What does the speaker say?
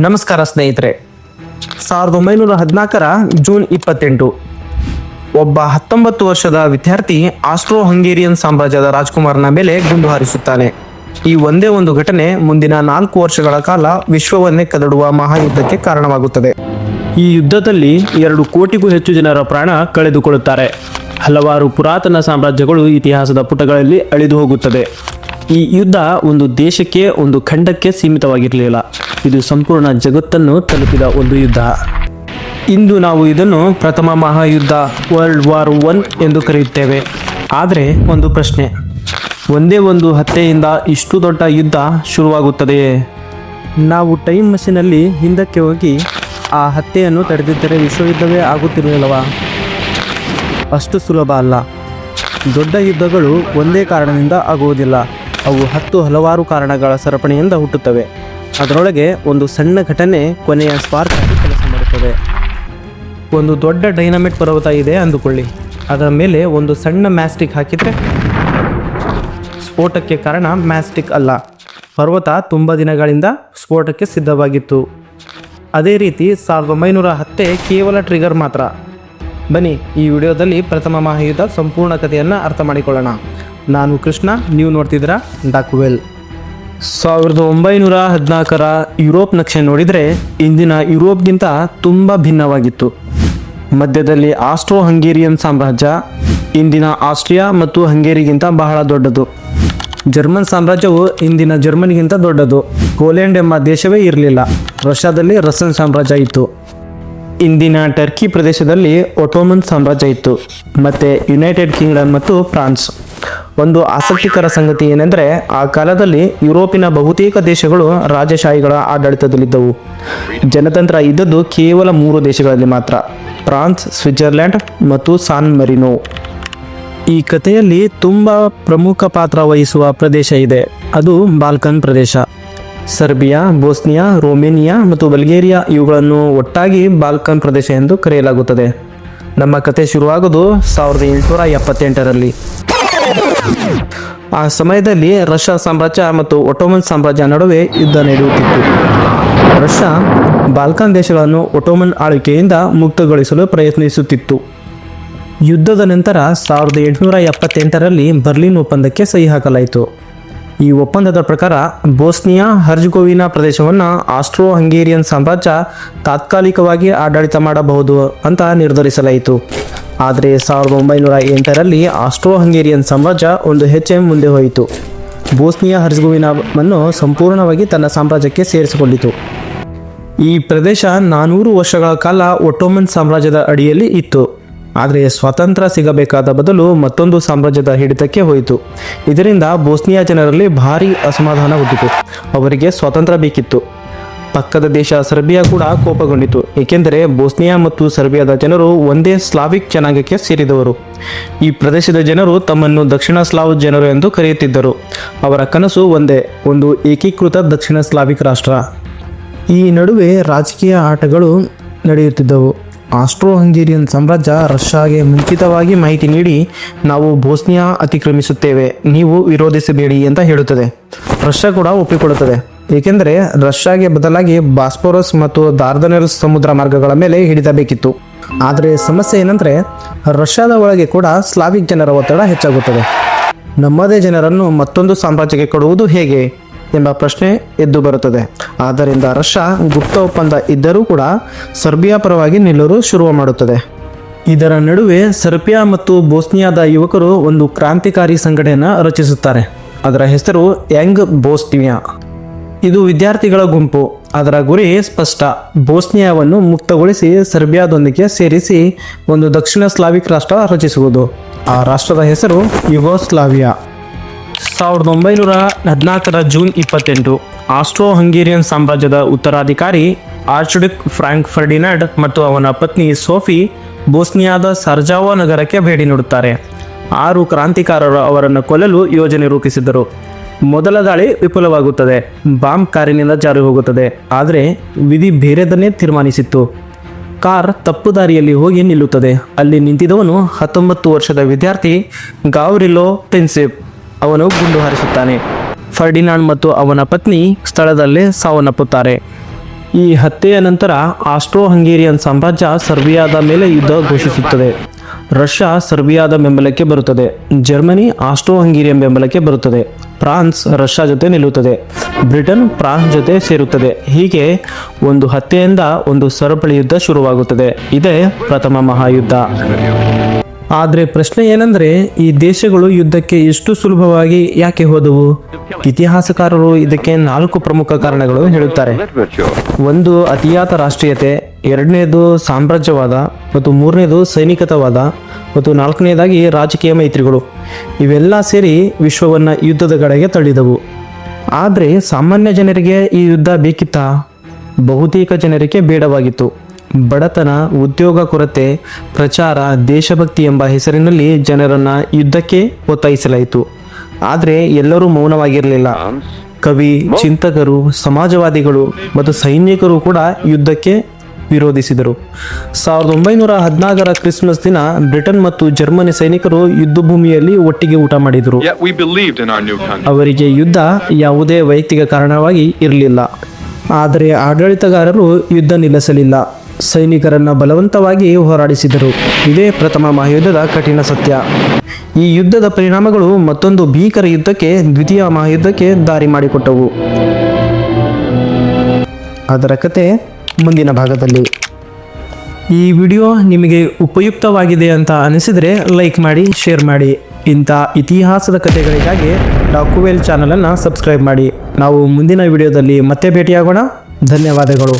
ನಮಸ್ಕಾರ ಸ್ನೇಹಿತರೆ. 1914 ಜೂನ್ 28 ಒಬ್ಬ 19 ವರ್ಷದ ವಿದ್ಯಾರ್ಥಿ ಆಸ್ಟ್ರೋ ಹಂಗೇರಿಯನ್ ಸಾಮ್ರಾಜ್ಯದ ರಾಜ್ಕುಮಾರನ ಮೇಲೆ ಗುಂಡು ಹಾರಿಸುತ್ತಾನೆ. ಈ ಒಂದೇ ಒಂದು ಘಟನೆ ಮುಂದಿನ 4 ವರ್ಷಗಳ ಕಾಲ ವಿಶ್ವವನ್ನೇ ಕದಡುವ ಮಹಾಯುದ್ಧಕ್ಕೆ ಕಾರಣವಾಗುತ್ತದೆ. ಈ ಯುದ್ಧದಲ್ಲಿ 2 ಕೋಟಿಗೂ ಹೆಚ್ಚು ಜನರ ಪ್ರಾಣ ಕಳೆದುಕೊಳ್ಳುತ್ತಾರೆ. ಹಲವಾರು ಪುರಾತನ ಸಾಮ್ರಾಜ್ಯಗಳು ಇತಿಹಾಸದ ಪುಟಗಳಲ್ಲಿ ಅಳಿದು ಹೋಗುತ್ತದೆ. ಈ ಯುದ್ಧ ಒಂದು ದೇಶಕ್ಕೆ, ಒಂದು ಖಂಡಕ್ಕೆ ಸೀಮಿತವಾಗಿರಲಿಲ್ಲ. ಇದು ಸಂಪೂರ್ಣ ಜಗತ್ತನ್ನು ತಲುಪಿದ ಒಂದು ಯುದ್ಧ. ಇಂದು ನಾವು ಇದನ್ನು ಪ್ರಥಮ ಮಹಾಯುದ್ಧ, ವರ್ಲ್ಡ್ ವಾರ್ 1 ಎಂದು ಕರೆಯುತ್ತೇವೆ. ಆದರೆ ಒಂದು ಪ್ರಶ್ನೆ, ಒಂದೇ ಒಂದು ಹತ್ಯೆಯಿಂದ ಇಷ್ಟು ದೊಡ್ಡ ಯುದ್ಧ ಶುರುವಾಗುತ್ತದೆಯೇ? ನಾವು ಟೈಮ್ ಮಷೀನಲ್ಲಿ ಹಿಂದಕ್ಕೆ ಹೋಗಿ ಆ ಹತ್ಯೆಯನ್ನು ತಡೆದಿದ್ದರೆ ವಿಶ್ವಯುದ್ಧವೇ ಆಗುತ್ತಿರಲಿಲ್ಲವಾ? ಅಷ್ಟು ಸುಲಭ ಅಲ್ಲ. ದೊಡ್ಡ ಯುದ್ಧಗಳು ಒಂದೇ ಕಾರಣದಿಂದ ಆಗುವುದಿಲ್ಲ. ಅವು ಹಲವಾರು ಕಾರಣಗಳ ಸರಪಣಿಯಿಂದ ಹುಟ್ಟುತ್ತವೆ. ಅದರೊಳಗೆ ಒಂದು ಸಣ್ಣ ಘಟನೆ ಕೊನೆಯ ಸ್ಪಾರ್ಕ್ ಆಗಿ ಕೆಲಸ ಮಾಡುತ್ತದೆ. ಒಂದು ದೊಡ್ಡ ಡೈನಮೈಟ್ ಪರ್ವತ ಇದೆ ಅಂದುಕೊಳ್ಳಿ. ಅದರ ಮೇಲೆ ಒಂದು ಸಣ್ಣ ಮ್ಯಾಸ್ಟಿಕ್ ಹಾಕಿದರೆ ಸ್ಫೋಟಕ್ಕೆ ಕಾರಣ ಮ್ಯಾಸ್ಟಿಕ್ ಅಲ್ಲ, ಪರ್ವತ ತುಂಬ ದಿನಗಳಿಂದ ಸ್ಫೋಟಕ್ಕೆ ಸಿದ್ಧವಾಗಿತ್ತು. ಅದೇ ರೀತಿ 1910 ಕೇವಲ ಟ್ರಿಗರ್ ಮಾತ್ರ. ಬನ್ನಿ ಈ ವಿಡಿಯೋದಲ್ಲಿ ಪ್ರಥಮ ಮಹಾಯುದ್ಧ ಸಂಪೂರ್ಣ ಕಥೆಯನ್ನು ಅರ್ಥ ಮಾಡಿಕೊಳ್ಳೋಣ. ನಾನು ಕೃಷ್ಣ, ನೀವು ನೋಡ್ತಿದ್ದೀರಾ ಡಾಕ್ವೆಲ್. 1914 ಯುರೋಪ್ ನಕ್ಷೆ ನೋಡಿದರೆ ಇಂದಿನ ಯುರೋಪ್ಗಿಂತ ತುಂಬ ಭಿನ್ನವಾಗಿತ್ತು. ಮಧ್ಯದಲ್ಲಿ ಆಸ್ಟ್ರೋ ಹಂಗೇರಿಯನ್ ಸಾಮ್ರಾಜ್ಯ ಇಂದಿನ ಆಸ್ಟ್ರಿಯಾ ಮತ್ತು ಹಂಗೇರಿಗಿಂತ ಬಹಳ ದೊಡ್ಡದು. ಜರ್ಮನ್ ಸಾಮ್ರಾಜ್ಯವು ಇಂದಿನ ಜರ್ಮನಿಗಿಂತ ದೊಡ್ಡದು. ಪೋಲೆಂಡ್ ಎಂಬ ದೇಶವೇ ಇರಲಿಲ್ಲ. ರಷ್ಯಾದಲ್ಲಿ ರಷ್ಯನ್ ಸಾಮ್ರಾಜ್ಯ ಇತ್ತು. ಇಂದಿನ ಟರ್ಕಿ ಪ್ರದೇಶದಲ್ಲಿ ಒಟೋಮನ್ ಸಾಮ್ರಾಜ್ಯ ಇತ್ತು. ಮತ್ತು ಯುನೈಟೆಡ್ ಕಿಂಗ್ಡಮ್ ಮತ್ತು ಫ್ರಾನ್ಸ್. ಒಂದು ಆಸಕ್ತಿಕರ ಸಂಗತಿ ಏನೆಂದರೆ, ಆ ಕಾಲದಲ್ಲಿ ಯುರೋಪಿನ ಬಹುತೇಕ ದೇಶಗಳು ರಾಜಶಾಹಿಗಳ ಆಡಳಿತದಲ್ಲಿದ್ದವು. ಜನತಂತ್ರ ಇದ್ದದ್ದು ಕೇವಲ 3 ದೇಶಗಳಲ್ಲಿ ಮಾತ್ರ: ಫ್ರಾನ್ಸ್, ಸ್ವಿಟ್ಜರ್ಲ್ಯಾಂಡ್ ಮತ್ತು ಸಾನ್ ಮರಿನೋ. ಈ ಕಥೆಯಲ್ಲಿ ತುಂಬ ಪ್ರಮುಖ ಪಾತ್ರ ವಹಿಸುವ ಪ್ರದೇಶ ಇದೆ. ಅದು ಬಾಲ್ಕನ್ ಪ್ರದೇಶ. ಸರ್ಬಿಯಾ, ಬೋಸ್ನಿಯಾ, ರೊಮೇನಿಯಾ ಮತ್ತು ಬಲ್ಗೇರಿಯಾ ಇವುಗಳನ್ನು ಒಟ್ಟಾಗಿ ಬಾಲ್ಕನ್ ಪ್ರದೇಶ ಎಂದು ಕರೆಯಲಾಗುತ್ತದೆ. ನಮ್ಮ ಕಥೆ ಶುರುವಾಗೋದು 1878ರಲ್ಲಿ. ಆ ಸಮಯದಲ್ಲಿ ರಷ್ಯಾ ಸಾಮ್ರಾಜ್ಯ ಮತ್ತು ಒಟೋಮನ್ ಸಾಮ್ರಾಜ್ಯ ನಡುವೆ ಯುದ್ಧ ನಡೆಯುತ್ತಿತ್ತು. ರಷ್ಯಾ ಬಾಲ್ಕನ್ ದೇಶಗಳನ್ನು ಒಟೋಮನ್ ಆಳ್ವಿಕೆಯಿಂದ ಮುಕ್ತಗೊಳಿಸಲು ಪ್ರಯತ್ನಿಸುತ್ತಿತ್ತು. ಯುದ್ಧದ ನಂತರ 1878ರಲ್ಲಿ ಬರ್ಲಿನ್ ಒಪ್ಪಂದಕ್ಕೆ ಸಹಿ ಹಾಕಲಾಯಿತು. ಈ ಒಪ್ಪಂದದ ಪ್ರಕಾರ ಬೋಸ್ನಿಯಾ ಹರ್ಜಗೋವಿನಾ ಪ್ರದೇಶವನ್ನು ಆಸ್ಟ್ರೋ ಹಂಗೇರಿಯನ್ ಸಾಮ್ರಾಜ್ಯ ತಾತ್ಕಾಲಿಕವಾಗಿ ಆಡಳಿತ ಮಾಡಬಹುದು ಅಂತ ನಿರ್ಧರಿಸಲಾಯಿತು. ಆದರೆ 1908ರಲ್ಲಿ ಆಸ್ಟ್ರೋ ಹಂಗೇರಿಯನ್ ಸಾಮ್ರಾಜ್ಯ ಒಂದು ಹೆಜ್ಜೆ ಮುಂದೆ ಹೋಯಿತು. ಬೋಸ್ನಿಯಾ ಹರ್ಜಗೋವಿನಾವನ್ನು ಸಂಪೂರ್ಣವಾಗಿ ತನ್ನ ಸಾಮ್ರಾಜ್ಯಕ್ಕೆ ಸೇರಿಸಿಕೊಂಡಿತು. ಈ ಪ್ರದೇಶ 400 ವರ್ಷಗಳ ಕಾಲ ಒಟೋಮನ್ ಸಾಮ್ರಾಜ್ಯದ ಅಡಿಯಲ್ಲಿ ಇತ್ತು. ಆದರೆ ಸ್ವಾತಂತ್ರ್ಯ ಸಿಗಬೇಕಾದ ಬದಲು ಮತ್ತೊಂದು ಸಾಮ್ರಾಜ್ಯದ ಹಿಡಿತಕ್ಕೆ ಹೋಯಿತು. ಇದರಿಂದ ಬೋಸ್ನಿಯಾ ಜನರಲ್ಲಿ ಭಾರೀ ಅಸಮಾಧಾನ ಹುಟ್ಟಿತು. ಅವರಿಗೆ ಸ್ವಾತಂತ್ರ್ಯ ಬೇಕಿತ್ತು. ಪಕ್ಕದ ದೇಶ ಸರ್ಬಿಯಾ ಕೂಡ ಕೋಪಗೊಂಡಿತು, ಏಕೆಂದರೆ ಬೋಸ್ನಿಯಾ ಮತ್ತು ಸರ್ಬಿಯಾದ ಜನರು ಒಂದೇ ಸ್ಲಾವಿಕ್ ಜನಾಂಗಕ್ಕೆ ಸೇರಿದವರು. ಈ ಪ್ರದೇಶದ ಜನರು ತಮ್ಮನ್ನು ದಕ್ಷಿಣ ಸ್ಲಾವ್ ಜನರು ಎಂದು ಕರೆಯುತ್ತಿದ್ದರು. ಅವರ ಕನಸು ಒಂದೇ, ಒಂದು ಏಕೀಕೃತ ದಕ್ಷಿಣ ಸ್ಲಾವಿಕ್ ರಾಷ್ಟ್ರ. ಈ ನಡುವೆ ರಾಜಕೀಯ ಆಟಗಳು ನಡೆಯುತ್ತಿದ್ದವು. ಆಸ್ಟ್ರೋ ಹಂಗೇರಿಯನ್ ಸಾಮ್ರಾಜ್ಯ ರಷ್ಯಾಗೆ ಮುಂಚಿತವಾಗಿ ಮಾಹಿತಿ ನೀಡಿ, ನಾವು ಬೋಸ್ನಿಯಾ ಅತಿಕ್ರಮಿಸುತ್ತೇವೆ, ನೀವು ವಿರೋಧಿಸಬೇಡಿ ಅಂತ ಹೇಳುತ್ತದೆ. ರಷ್ಯಾ ಕೂಡ ಒಪ್ಪಿಕೊಳ್ಳುತ್ತದೆ, ಏಕೆಂದರೆ ರಷ್ಯಾಗೆ ಬದಲಾಗಿ ಬಾಸ್ಪೋರಸ್ ಮತ್ತು ದಾರ್ದನೆಲ್ಸ್ ಸಮುದ್ರ ಮಾರ್ಗಗಳ ಮೇಲೆ ಹಿಡಿತಬೇಕಿತ್ತು. ಆದರೆ ಸಮಸ್ಯೆ ಏನಂದರೆ, ರಷ್ಯಾದ ಒಳಗೆ ಕೂಡ ಸ್ಲಾವಿಕ್ ಜನರ ಒತ್ತಡ ಹೆಚ್ಚಾಗುತ್ತದೆ. ನಮ್ಮದೇ ಜನರನ್ನು ಮತ್ತೊಂದು ಸಾಮ್ರಾಜ್ಯಕ್ಕೆ ಕೊಡುವುದು ಹೇಗೆ ಎಂಬ ಪ್ರಶ್ನೆ ಎದ್ದು ಬರುತ್ತದೆ. ಆದ್ದರಿಂದ ರಷ್ಯಾ ಗುಪ್ತ ಒಪ್ಪಂದ ಇದ್ದರೂ ಕೂಡ ಸರ್ಬಿಯಾ ಪರವಾಗಿ ನಿಲ್ಲಲು ಶುರು ಮಾಡುತ್ತದೆ. ಇದರ ನಡುವೆ ಸರ್ಬಿಯಾ ಮತ್ತು ಬೋಸ್ನಿಯಾದ ಯುವಕರು ಒಂದು ಕ್ರಾಂತಿಕಾರಿ ಸಂಘಟನೆಯನ್ನು ರಚಿಸುತ್ತಾರೆ. ಅದರ ಹೆಸರು ಯಂಗ್ ಬೋಸ್ನಿಯಾ. ಇದು ವಿದ್ಯಾರ್ಥಿಗಳ ಗುಂಪು. ಅದರ ಗುರಿ ಸ್ಪಷ್ಟ: ಬೋಸ್ನಿಯಾವನ್ನು ಮುಕ್ತಗೊಳಿಸಿ ಸರ್ಬಿಯಾದೊಂದಿಗೆ ಸೇರಿಸಿ ಒಂದು ದಕ್ಷಿಣ ಸ್ಲಾವಿಕ್ ರಾಷ್ಟ್ರ ರಚಿಸುವುದು. ಆ ರಾಷ್ಟ್ರದ ಹೆಸರು ಯುಗೋಸ್ಲಾವಿಯಾ. 1914 ಜೂನ್ 28 ಆಸ್ಟ್ರೋ ಹಂಗೇರಿಯನ್ ಸಾಮ್ರಾಜ್ಯದ ಉತ್ತರಾಧಿಕಾರಿ ಆರ್ಚ್ಡ್ಯೂಕ್ ಫ್ರಾಂಕ್ ಫರ್ಡಿನಾಂಡ್ ಮತ್ತು ಅವನ ಪತ್ನಿ ಸೋಫಿ ಬೋಸ್ನಿಯಾದ ಸಾರ್ಜಾವೋ ನಗರಕ್ಕೆ ಭೇಟಿ ನೀಡುತ್ತಾರೆ. 6 ಕ್ರಾಂತಿಕಾರರು ಅವರನ್ನು ಕೊಲ್ಲಲು ಯೋಜನೆ ರೂಪಿಸಿದ್ದರು. ಮೊದಲ ದಾಳಿ ವಿಫಲವಾಗುತ್ತದೆ. ಬಾಂಬ್ ಕಾರಿನಿಂದ ಜಾರಿ ಹೋಗುತ್ತದೆ. ಆದರೆ ವಿಧಿ ಬೇರೆದನ್ನೇ ತೀರ್ಮಾನಿಸಿತ್ತು. ಕಾರ್ ತಪ್ಪು ದಾರಿಯಲ್ಲಿ ಹೋಗಿ ನಿಲ್ಲುತ್ತದೆ. ಅಲ್ಲಿ ನಿಂತಿದ್ದವನು 19 ವರ್ಷದ ವಿದ್ಯಾರ್ಥಿ ಗಾವ್ರಿಲೋ ಪ್ರಿನ್ಸಿಪ್. ಅವನು ಗುಂಡು ಹಾರಿಸುತ್ತಾನೆ. ಫರ್ಡಿನಾಂಡ್ ಮತ್ತು ಅವನ ಪತ್ನಿ ಸ್ಥಳದಲ್ಲೇ ಸಾವನ್ನಪ್ಪುತ್ತಾರೆ. ಈ ಹತ್ಯೆಯ ನಂತರ ಆಸ್ಟ್ರೋ ಹಂಗೇರಿಯನ್ ಸಾಮ್ರಾಜ್ಯ ಸರ್ಬಿಯಾದ ಮೇಲೆ ಯುದ್ಧ ಘೋಷಿಸುತ್ತದೆ. ರಷ್ಯಾ ಸರ್ಬಿಯಾದ ಬೆಂಬಲಕ್ಕೆ ಬರುತ್ತದೆ. ಜರ್ಮನಿ ಆಸ್ಟ್ರೋ ಹಂಗೇರಿಯನ್ ಬೆಂಬಲಕ್ಕೆ ಬರುತ್ತದೆ. ಫ್ರಾನ್ಸ್ ರಷ್ಯಾ ಜೊತೆ ನಿಲ್ಲುತ್ತದೆ. ಬ್ರಿಟನ್ ಫ್ರಾನ್ಸ್ ಜೊತೆ ಸೇರುತ್ತದೆ. ಹೀಗೆ ಒಂದು ಹತ್ಯೆಯಿಂದ ಒಂದು ಸರಪಳಿ ಯುದ್ಧ ಶುರುವಾಗುತ್ತದೆ. ಇದೇ ಪ್ರಥಮ ಮಹಾಯುದ್ಧ. ಆದರೆ ಪ್ರಶ್ನೆ ಏನಂದರೆ, ಈ ದೇಶಗಳು ಯುದ್ಧಕ್ಕೆ ಇಷ್ಟು ಸುಲಭವಾಗಿ ಯಾಕೆ ಹೋದವು? ಇತಿಹಾಸಕಾರರು ಇದಕ್ಕೆ 4 ಪ್ರಮುಖ ಕಾರಣಗಳು ಹೇಳುತ್ತಾರೆ. ಒಂದು ಅತಿಯಾದ ರಾಷ್ಟ್ರೀಯತೆ, ಎರಡನೇದು ಸಾಮ್ರಾಜ್ಯವಾದ, ಮತ್ತು ಮೂರನೇದು ಸೈನಿಕತವಾದ, ಮತ್ತು ನಾಲ್ಕನೇದಾಗಿ ರಾಜಕೀಯ ಮೈತ್ರಿಗಳು. ಇವೆಲ್ಲ ಸೇರಿ ವಿಶ್ವವನ್ನು ಯುದ್ಧದ ಕಡೆಗೆ ತಳ್ಳಿದವು. ಆದರೆ ಸಾಮಾನ್ಯ ಜನರಿಗೆ ಈ ಯುದ್ಧ ಬೇಕಿತ್ತಾ? ಬಹುತೇಕ ಜನರಿಗೆ ಬೇಡವಾಗಿತ್ತು. ಬಡತನ, ಉದ್ಯೋಗ ಕೊರತೆ, ಪ್ರಚಾರ, ದೇಶಭಕ್ತಿ ಎಂಬ ಹೆಸರಿನಲ್ಲಿ ಜನರನ್ನು ಯುದ್ಧಕ್ಕೆ ಒತ್ತಾಯಿಸಲಾಯಿತು. ಆದರೆ ಎಲ್ಲರೂ ಮೌನವಾಗಿರಲಿಲ್ಲ. ಕವಿ, ಚಿಂತಕರು, ಸಮಾಜವಾದಿಗಳು ಮತ್ತು ಸೈನಿಕರು ಕೂಡ ಯುದ್ಧಕ್ಕೆ ವಿರೋಧಿಸಿದರು. 1914ರ ಕ್ರಿಸ್ಮಸ್ ದಿನ ಬ್ರಿಟನ್ ಮತ್ತು ಜರ್ಮನಿ ಸೈನಿಕರು ಯುದ್ಧ ಭೂಮಿಯಲ್ಲಿ ಒಟ್ಟಿಗೆ ಊಟ ಮಾಡಿದರು. ಅವರಿಗೆ ಯುದ್ಧ ಯಾವುದೇ ವೈಯಕ್ತಿಕ ಕಾರಣವಾಗಿ ಇರಲಿಲ್ಲ. ಆದರೆ ಆಡಳಿತಗಾರರು ಯುದ್ಧ ನಿಲ್ಲಿಸಲಿಲ್ಲ. ಸೈನಿಕರನ್ನು ಬಲವಂತವಾಗಿ ಹೋರಾಡಿಸಿದರು. ಇದೇ ಪ್ರಥಮ ಮಹಾಯುದ್ಧದ ಕಠಿಣ ಸತ್ಯ. ಈ ಯುದ್ಧದ ಪರಿಣಾಮಗಳು ಮತ್ತೊಂದು ಭೀಕರ ಯುದ್ಧಕ್ಕೆ, ದ್ವಿತೀಯ ಮಹಾಯುದ್ಧಕ್ಕೆ ದಾರಿ ಮಾಡಿಕೊಟ್ಟವು. ಅದರ ಕತೆ ಮುಂದಿನ ಭಾಗದಲ್ಲಿ. ಈ ವಿಡಿಯೋ ನಿಮಗೆ ಉಪಯುಕ್ತವಾಗಿದೆ ಅಂತ ಅನಿಸಿದರೆ ಲೈಕ್ ಮಾಡಿ, ಶೇರ್ ಮಾಡಿ. ಇಂಥ ಇತಿಹಾಸದ ಕಥೆಗಳಿಗಾಗಿ ಡಾಕುವೆಲ್ ಚಾನಲನ್ನು ಸಬ್ಸ್ಕ್ರೈಬ್ ಮಾಡಿ. ನಾವು ಮುಂದಿನ ವಿಡಿಯೋದಲ್ಲಿ ಮತ್ತೆ ಭೇಟಿಯಾಗೋಣ. ಧನ್ಯವಾದಗಳು.